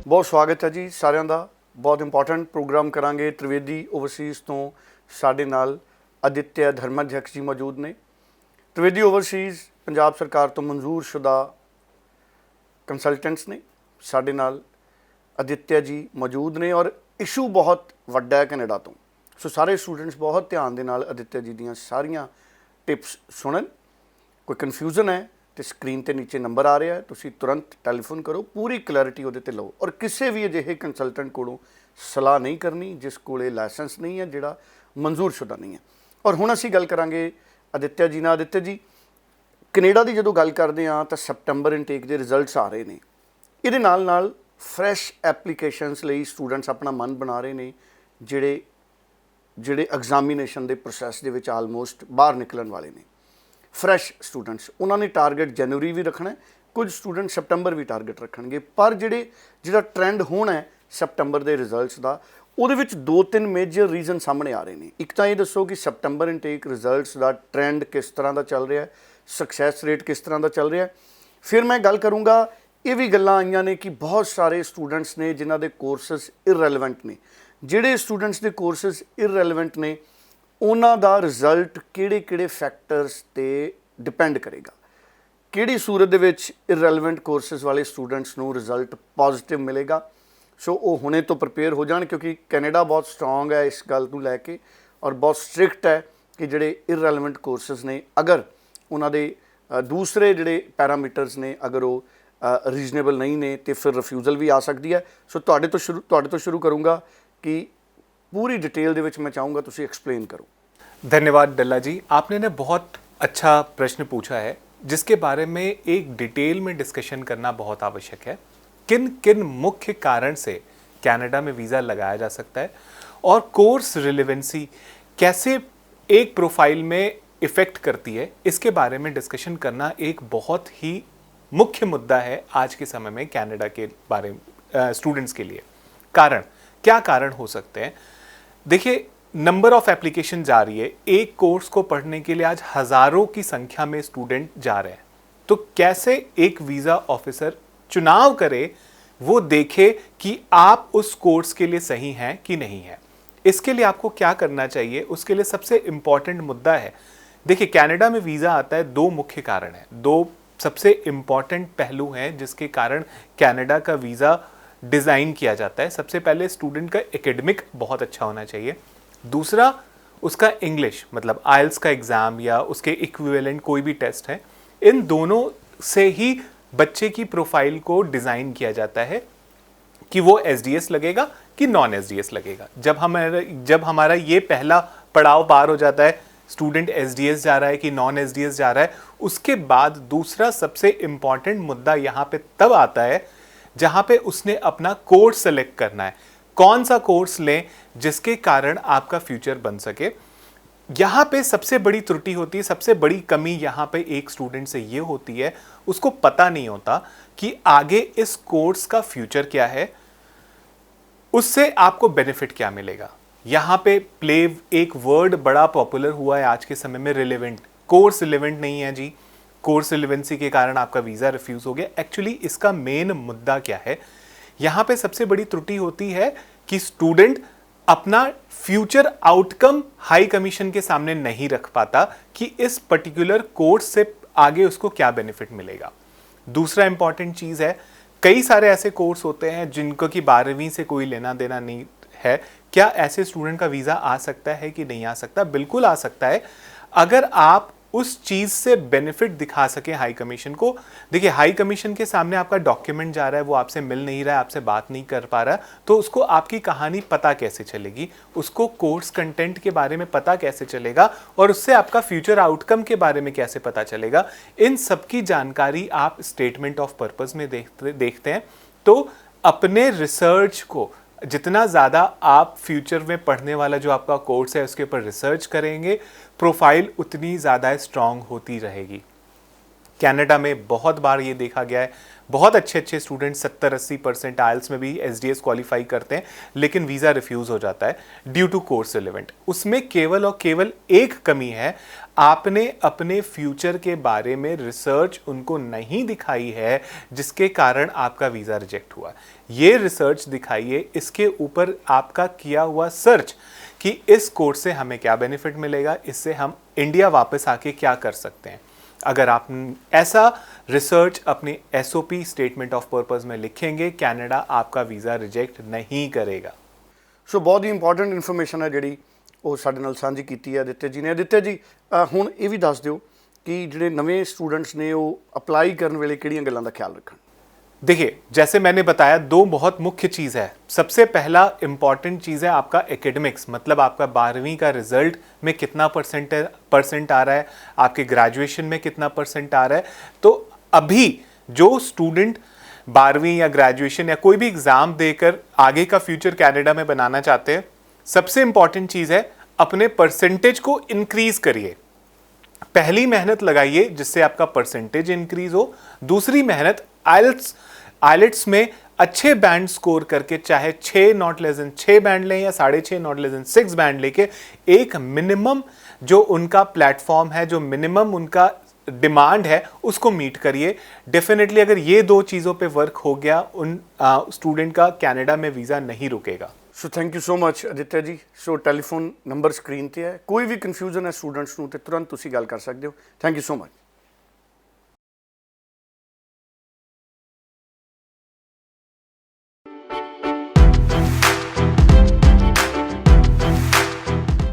बहुत स्वागत है जी सारिਆਂ ਦਾ। बहुत इंपॉर्टेंट प्रोग्राम करांगे। त्रिवेदी ओवरसीज़ तो साडे नाल आदित्य धर्माध्यक्ष जी मौजूद ने। त्रिवेदी ओवरसीज़ पंजाब सरकार तो मंजूर शुदा कंसलटेंट्स ने। साडे नाल आदित्य जी मौजूद ने और इशू बहुत वड्डा है कनेडा तो, सो सारे स्टूडेंट्स बहुत ध्यान दे नाल आदित्य जी दीयां सारियां टिप्स सुनन। कोई कन्फ्यूजन है तो स्क्रीन के नीचे नंबर आ रहा है, तुसी तुरंत टैलीफोन करो, पूरी क्लैरिटी वो लो। और किसी भी अजिहे कंसलटेंट को सलाह नहीं करनी जिस को लाइसेंस नहीं है, जोड़ा मंजूरशुदा नहीं है। और हुण असीं गल करांगे आदित्य जी नाल। आदित्य जी, कनेडा की जो गल करते हैं तो सैप्टेंबर इनटेक के रिजल्ट्स आ रहे हैं, ये नाल फ्रैश एप्लीकेशनस लई स्टूडेंट्स अपना मन बना रहे हैं, जिहड़े एग्जामिनेशन के प्रोसैस दे विच आलमोस्ट बाहर निकलन वाले ने। फ्रैश स्टूडेंट्स उन्होंने टारगेट जनवरी भी रखना है, कुछ स्टूडेंट सैप्टेंबर भी टारगेट रखेंगे, पर जिहड़ा ट्रेंड होना है सैप्टेंबर के रिजल्ट्स का, वो दो तीन मेजर रीजन सामने आ रहे हैं। एक तो ये दसो कि सैप्टेंबर इनटेक रिजल्ट्स का ट्रेंड किस तरह का चल रहा है, सक्सैस रेट किस तरह का चल रहा है। फिर मैं गल करूँगा, ये भी गल्लां आईयां ने कि बहुत सारे स्टूडेंट्स ने जिन्हां दे कोर्सेस इररेलेवेंट ने। जिहड़े स्टूडेंट्स के कोर्सेस इररेलेवेंट ने उन्हां दा रिजल्ट किहड़े फैक्टर्स ते डिपेंड करेगा। किहड़ी सूरत दे विच इररेलेवेंट कोर्सेस वाले स्टूडेंट्स नूं रिजल्ट पॉजिटिव मिलेगा। सो वो हुणे तो प्रिपेयर हो जाण, क्योंकि कैनेडा बहुत स्ट्रोंग है इस गल नूं लैके और बहुत स्ट्रिक्ट है कि जिहड़े इररेलेवेंट कोर्सेस ने, अगर उन्हां दे दूसरे जिहड़े पैरामीटर्स ने अगर वो रीजनेबल नहीं ने तो फिर रिफ्यूज़ल भी आ सकती है। सो तुहाडे तो शुरू करूँगा कि पूरी डिटेल दे विच मैं चाहूँगा तुसी एक्सप्लेन करो। धन्यवाद डल्ला जी, आपने ने बहुत अच्छा प्रश्न पूछा है जिसके बारे में एक डिटेल में डिस्कशन करना बहुत आवश्यक है। किन किन मुख्य कारण से कनाडा में वीज़ा लगाया जा सकता है और कोर्स रिलेवेंसी कैसे एक प्रोफाइल में इफ़ेक्ट करती है, इसके बारे में डिस्कशन करना एक बहुत ही मुख्य मुद्दा है आज के समय में कनाडा के बारे में स्टूडेंट्स के लिए। क्या कारण हो सकते हैं? देखिए, नंबर ऑफ एप्लीकेशन जा रही है। एक कोर्स को पढ़ने के लिए आज हज़ारों की संख्या में स्टूडेंट जा रहे हैं। तो कैसे एक वीज़ा ऑफिसर चुनाव करे, वो देखे कि आप उस कोर्स के लिए सही हैं कि नहीं है। इसके लिए आपको क्या करना चाहिए, उसके लिए सबसे इम्पॉर्टेंट मुद्दा है। देखिए, कनाडा में वीज़ा आता है, दो मुख्य कारण हैं, दो सबसे इम्पॉर्टेंट पहलू हैं जिसके कारण कनाडा का वीज़ा डिज़ाइन किया जाता है। सबसे पहले स्टूडेंट का एकेडमिक बहुत अच्छा होना चाहिए, दूसरा उसका इंग्लिश मतलब आइल्स का एग्ज़ाम या उसके इक्विवेलेंट कोई भी टेस्ट है। इन दोनों से ही बच्चे की प्रोफाइल को डिज़ाइन किया जाता है कि वो एसडीएस लगेगा कि नॉन एसडीएस लगेगा। जब हमारा ये पहला पड़ाव पार हो जाता है, स्टूडेंट एसडीएस जा रहा है कि नॉन एसडीएस जा रहा है, उसके बाद दूसरा सबसे इम्पॉर्टेंट मुद्दा यहाँ पे तब आता है जहाँ पे उसने अपना कोर्स सेलेक्ट करना है। कौन सा कोर्स लें जिसके कारण आपका फ्यूचर बन सके। यहाँ पे सबसे बड़ी त्रुटि होती है, सबसे बड़ी कमी यहाँ पे एक स्टूडेंट से ये होती है, उसको पता नहीं होता कि आगे इस कोर्स का फ्यूचर क्या है, उससे आपको बेनिफिट क्या मिलेगा। यहाँ पे एक वर्ड बड़ा पॉपुलर हुआ है आज के समय में, रिलेवेंट। कोर्स रिलेवेंट नहीं है जी, कोर्स रिलेवेंसी के कारण आपका वीज़ा रिफ्यूज़ हो गया। एक्चुअली इसका मेन मुद्दा क्या है, यहाँ पे सबसे बड़ी त्रुटि होती है कि स्टूडेंट अपना फ्यूचर आउटकम हाई कमीशन के सामने नहीं रख पाता कि इस पर्टिकुलर कोर्स से आगे उसको क्या बेनिफिट मिलेगा। दूसरा इंपॉर्टेंट चीज़ है, कई सारे ऐसे कोर्स होते हैं जिनको कि 12वीं से कोई लेना देना नहीं है। क्या ऐसे स्टूडेंट का वीज़ा आ सकता है कि नहीं आ सकता? बिल्कुल आ सकता है, अगर आप उस चीज़ से बेनिफिट दिखा सके हाई कमीशन को। देखिए, हाई कमीशन के सामने आपका डॉक्यूमेंट जा रहा है, वो आपसे मिल नहीं रहा है, आपसे बात नहीं कर पा रहा, तो उसको आपकी कहानी पता कैसे चलेगी, उसको कोर्स कंटेंट के बारे में पता कैसे चलेगा और उससे आपका फ्यूचर आउटकम के बारे में कैसे पता चलेगा। इन सब की जानकारी आप स्टेटमेंट ऑफ पर्पस में देखते हैं। तो अपने रिसर्च को जितना ज़्यादा आप फ्यूचर में पढ़ने वाला जो आपका कोर्स है उसके ऊपर रिसर्च करेंगे, प्रोफाइल उतनी ज़्यादा स्ट्रांग होती रहेगी। कनाडा में बहुत बार ये देखा गया है, बहुत अच्छे अच्छे स्टूडेंट 70-80% आइल्स में भी एसडीएस क्वालिफाई करते हैं, लेकिन वीज़ा रिफ्यूज़ हो जाता है ड्यू टू कोर्स रिलेवेंट। उसमें केवल और केवल एक कमी है, आपने अपने फ्यूचर के बारे में रिसर्च उनको नहीं दिखाई है, जिसके कारण आपका वीज़ा रिजेक्ट हुआ। ये रिसर्च दिखाइए, इसके ऊपर आपका किया हुआ सर्च कि इस कोर्स से हमें क्या बेनिफिट मिलेगा, इससे हम इंडिया वापस आके क्या कर सकते हैं। अगर आप ऐसा रिसर्च अपनी एसओपी स्टेटमेंट ऑफ पर्पस में लिखेंगे, कनाडा आपका वीज़ा रिजेक्ट नहीं करेगा। सो बहुत ही इंपॉर्टेंट इन्फॉर्मेशन है ਜਿਹੜੀ ਉਹ ਸਾਡੇ ਨਾਲ ਸਾਂਝੀ ਕੀਤੀ ਹੈ ਅਦਿੱਤਿਆ ਜੀ ਨੇ। ਅਦਿੱਤਿਆ ਜੀ ਹੁਣ ਇਹ ਵੀ ਦੱਸ ਦਿਓ ਕਿ ਜਿਹੜੇ ਨਵੇਂ ਸਟੂਡੈਂਟਸ ਨੇ ਉਹ ਅਪਲਾਈ ਕਰਨ ਵੇਲੇ ਕਿਹੜੀਆਂ ਗੱਲਾਂ ਦਾ ਖਿਆਲ ਰੱਖਣ। देखिए, जैसे मैंने बताया, दो बहुत मुख्य चीज़ है। सबसे पहला इंपॉर्टेंट चीज़ है आपका एकेडमिक्स, मतलब आपका 12वीं का रिजल्ट में कितना परसेंट आ रहा है, आपके ग्रेजुएशन में कितना परसेंट आ रहा है। तो अभी जो स्टूडेंट 12वीं या ग्रेजुएशन या कोई भी एग्ज़ाम देकर आगे का फ्यूचर कनाडा में बनाना चाहते हैं, सबसे इंपॉर्टेंट चीज़ है अपने परसेंटेज को इंक्रीज़ करिए। पहली मेहनत लगाइए जिससे आपका परसेंटेज इंक्रीज हो। दूसरी मेहनत आइलेट्स में अच्छे बैंड स्कोर करके, चाहे 6 नॉट लेस देन 6 बैंड लें या 6.5 नॉट लेस देन 6 बैंड लेके, एक मिनिमम जो उनका प्लेटफॉर्म है, जो मिनिमम उनका डिमांड है, उसको मीट करिए। डेफिनेटली अगर ये दो चीज़ों पे वर्क हो गया, उन स्टूडेंट का कनाडा में वीज़ा नहीं रुकेगा। So thank you so much Aditya ਜੀ। ਸੋ ਟੈਲੀਫੋਨ ਨੰਬਰ ਸਕਰੀਨ ਤੇ ਹੈ, ਕੋਈ ਵੀ ਕਨਫਿਊਜ਼ਨ ਹੈ ਸਟੂਡੈਂਟਸ ਨੂੰ ਤੇ ਤੁਰੰਤ ਤੁਸੀਂ ਗੱਲ ਕਰ ਸਕਦੇ ਹੋ। Thank you so much.